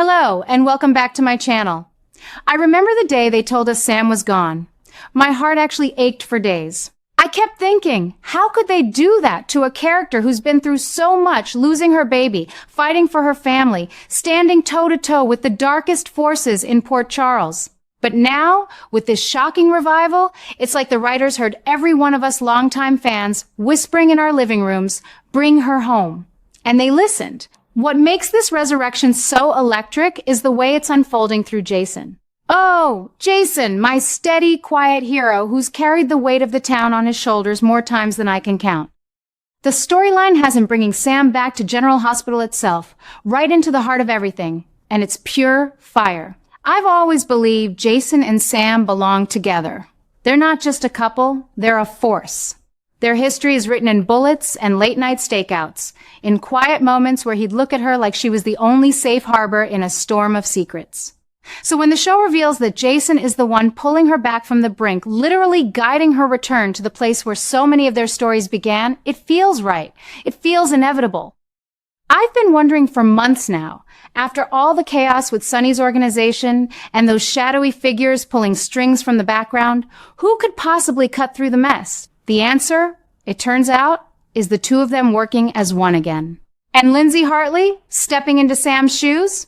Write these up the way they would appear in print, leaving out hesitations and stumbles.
Hello, and welcome back to my channel. I remember the day they told us Sam was gone. My heart actually ached for days. I kept thinking, how could they do that to a character who's been through so much, losing her baby, fighting for her family, standing toe-to-toe with the darkest forces in Port Charles? But now, with this shocking revival, it's like the writers heard every one of us longtime fans whispering in our living rooms, "Bring her home." And they listened. What makes this resurrection so electric is the way it's unfolding through Jason. Oh, Jason, my steady, quiet hero who's carried the weight of the town on his shoulders more times than I can count. The storyline has him bringing Sam back to General Hospital itself, right into the heart of everything, and it's pure fire. I've always believed Jason and Sam belong together. They're not just a couple, they're a force. Their history is written in bullets and late-night stakeouts, in quiet moments where he'd look at her like she was the only safe harbor in a storm of secrets. So when the show reveals that Jason is the one pulling her back from the brink, literally guiding her return to the place where so many of their stories began, it feels right. It feels inevitable. I've been wondering for months now, after all the chaos with Sonny's organization and those shadowy figures pulling strings from the background, who could possibly cut through the mess? The answer, it turns out, is the two of them working as one again. And Lindsay Hartley, stepping into Sam's shoes?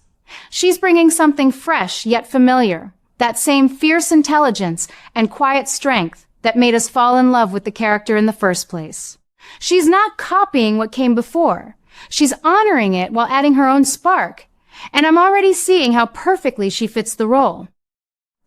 She's bringing something fresh yet familiar, that same fierce intelligence and quiet strength that made us fall in love with the character in the first place. She's not copying what came before. She's honoring it while adding her own spark. And I'm already seeing how perfectly she fits the role.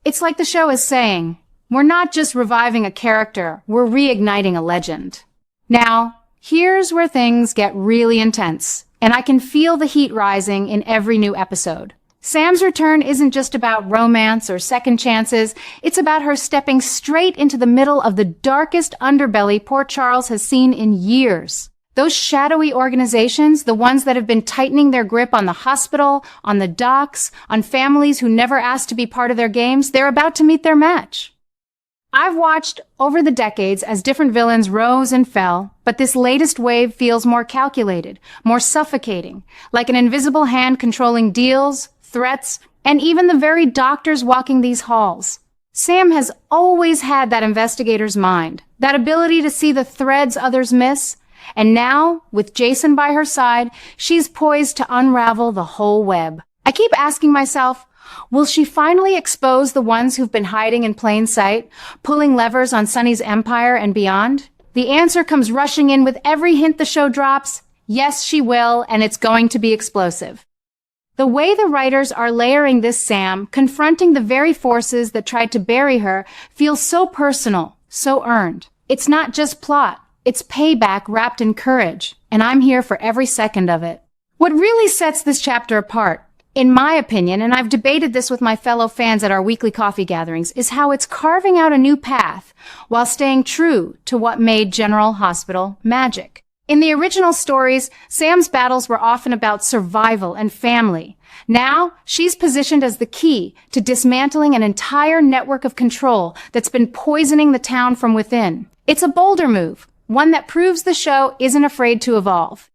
It's like the show is saying, we're not just reviving a character, we're reigniting a legend. Now, here's where things get really intense, and I can feel the heat rising in every new episode. Sam's return isn't just about romance or second chances, it's about her stepping straight into the middle of the darkest underbelly Port Charles has seen in years. Those shadowy organizations, the ones that have been tightening their grip on the hospital, on the docks, on families who never asked to be part of their games, they're about to meet their match. I've watched over the decades as different villains rose and fell, but this latest wave feels more calculated, more suffocating, like an invisible hand controlling deals, threats, and even the very doctors walking these halls. Sam has always had that investigator's mind, that ability to see the threads others miss, and now, with Jason by her side, she's poised to unravel the whole web. I keep asking myself, will she finally expose the ones who've been hiding in plain sight, pulling levers on Sonny's empire and beyond? The answer comes rushing in with every hint the show drops. Yes, she will, and it's going to be explosive. The way the writers are layering this Sam, confronting the very forces that tried to bury her, feels so personal, so earned. It's not just plot, it's payback wrapped in courage, and I'm here for every second of it. What really sets this chapter apart, in my opinion, and I've debated this with my fellow fans at our weekly coffee gatherings, is how it's carving out a new path while staying true to what made General Hospital magic. In the original stories, Sam's battles were often about survival and family. Now, she's positioned as the key to dismantling an entire network of control that's been poisoning the town from within. It's a bolder move, one that proves the show isn't afraid to evolve.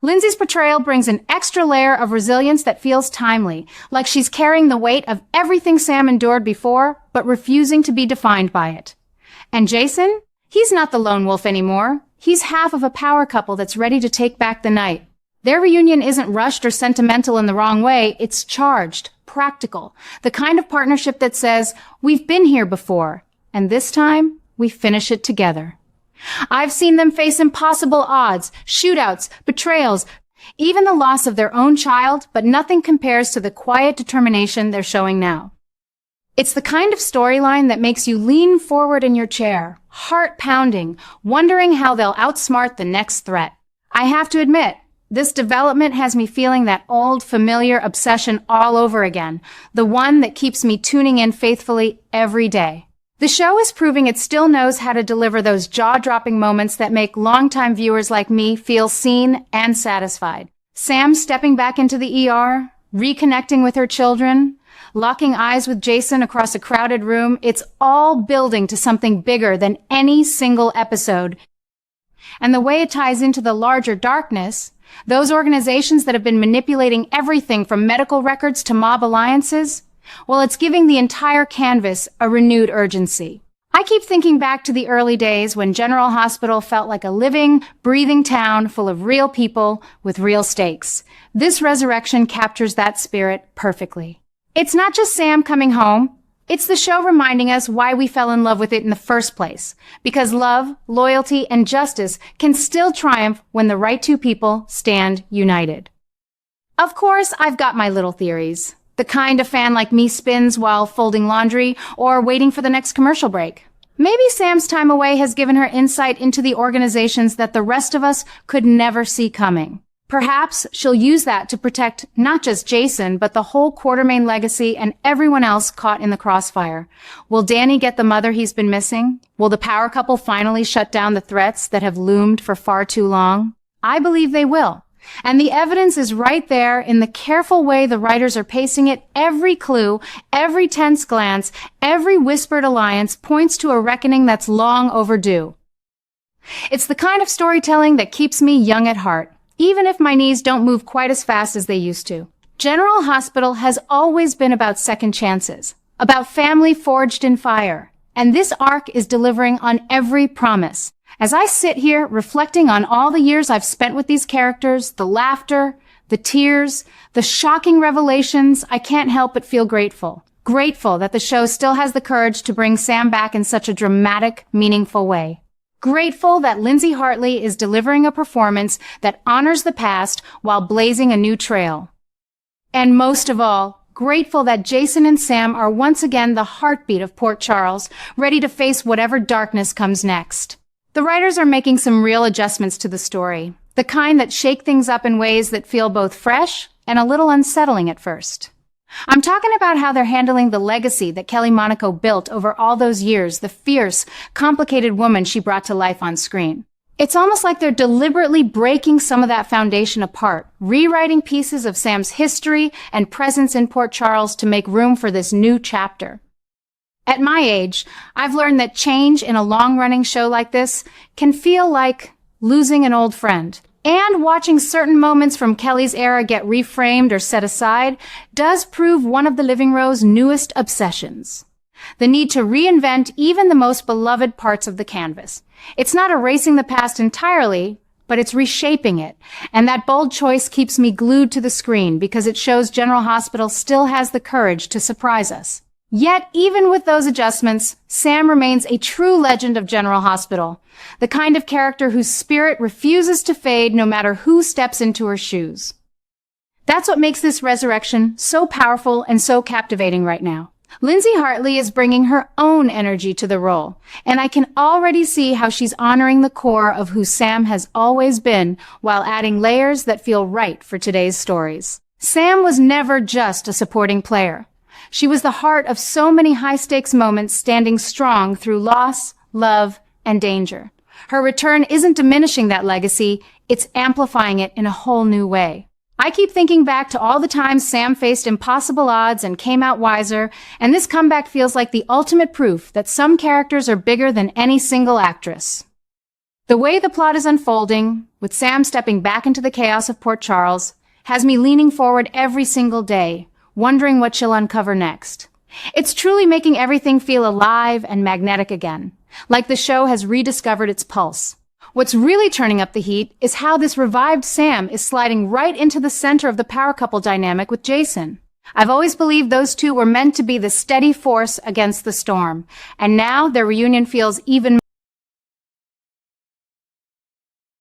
Lindsay's portrayal brings an extra layer of resilience that feels timely, like she's carrying the weight of everything Sam endured before, but refusing to be defined by it. And Jason? He's not the lone wolf anymore. He's half of a power couple that's ready to take back the night. Their reunion isn't rushed or sentimental in the wrong way. It's charged, practical, the kind of partnership that says, we've been here before, and this time, we finish it together. I've seen them face impossible odds, shootouts, betrayals, even the loss of their own child, but nothing compares to the quiet determination they're showing now. It's the kind of storyline that makes you lean forward in your chair, heart pounding, wondering how they'll outsmart the next threat. I have to admit, this development has me feeling that old familiar obsession all over again, the one that keeps me tuning in faithfully every day. The show is proving it still knows how to deliver those jaw-dropping moments that make longtime viewers like me feel seen and satisfied. Sam stepping back into the ER, reconnecting with her children, locking eyes with Jason across a crowded room, it's all building to something bigger than any single episode. And the way it ties into the larger darkness, Those organizations that have been manipulating everything from medical records to mob alliances, well, it's giving the entire canvas a renewed urgency. I keep thinking back to the early days when General Hospital felt like a living, breathing town full of real people with real stakes. This resurrection captures that spirit perfectly. It's not just Sam coming home. It's the show reminding us why we fell in love with it in the first place. Because love, loyalty, and justice can still triumph when the right two people stand united. Of course, I've got my little theories. The kind a fan like me spins while folding laundry or waiting for the next commercial break. Maybe Sam's time away has given her insight into the organizations that the rest of us could never see coming. Perhaps she'll use that to protect not just Jason, but the whole Quartermain legacy and everyone else caught in the crossfire. Will Danny get the mother he's been missing? Will the power couple finally shut down the threats that have loomed for far too long? I believe they will. And the evidence is right there in the careful way the writers are pacing it. Every clue, every tense glance, every whispered alliance points to a reckoning that's long overdue. It's the kind of storytelling that keeps me young at heart, even if my knees don't move quite as fast as they used to. General Hospital has always been about second chances, about family forged in fire, and this arc is delivering on every promise. As I sit here reflecting on all the years I've spent with these characters, the laughter, the tears, the shocking revelations, I can't help but feel grateful. Grateful that the show still has the courage to bring Sam back in such a dramatic, meaningful way. Grateful that Lindsay Hartley is delivering a performance that honors the past while blazing a new trail. And most of all, grateful that Jason and Sam are once again the heartbeat of Port Charles, ready to face whatever darkness comes next. The writers are making some real adjustments to the story, the kind that shake things up in ways that feel both fresh and a little unsettling at first. I'm talking about how they're handling the legacy that Kelly Monaco built over all those years, the fierce, complicated woman she brought to life on screen. It's almost like they're deliberately breaking some of that foundation apart, rewriting pieces of Sam's history and presence in Port Charles to make room for this new chapter. At my age, I've learned that change in a long-running show like this can feel like losing an old friend. And watching certain moments from Kelly's era get reframed or set aside does prove one of the Living Row's newest obsessions. The need to reinvent even the most beloved parts of the canvas. It's not erasing the past entirely, but it's reshaping it. And that bold choice keeps me glued to the screen because it shows General Hospital still has the courage to surprise us. Yet, even with those adjustments, Sam remains a true legend of General Hospital, the kind of character whose spirit refuses to fade no matter who steps into her shoes. That's what makes this resurrection so powerful and so captivating right now. Lindsay Hartley is bringing her own energy to the role, and I can already see how she's honoring the core of who Sam has always been while adding layers that feel right for today's stories. Sam was never just a supporting player. She was the heart of so many high-stakes moments, standing strong through loss, love, and danger. Her return isn't diminishing that legacy, it's amplifying it in a whole new way. I keep thinking back to all the times Sam faced impossible odds and came out wiser, and this comeback feels like the ultimate proof that some characters are bigger than any single actress. The way the plot is unfolding, with Sam stepping back into the chaos of Port Charles, has me leaning forward every single day, wondering what she'll uncover next. It's truly making everything feel alive and magnetic again, like the show has rediscovered its pulse. What's really turning up the heat is how this revived Sam is sliding right into the center of the power couple dynamic with Jason. I've always believed those two were meant to be the steady force against the storm, and now their reunion feels even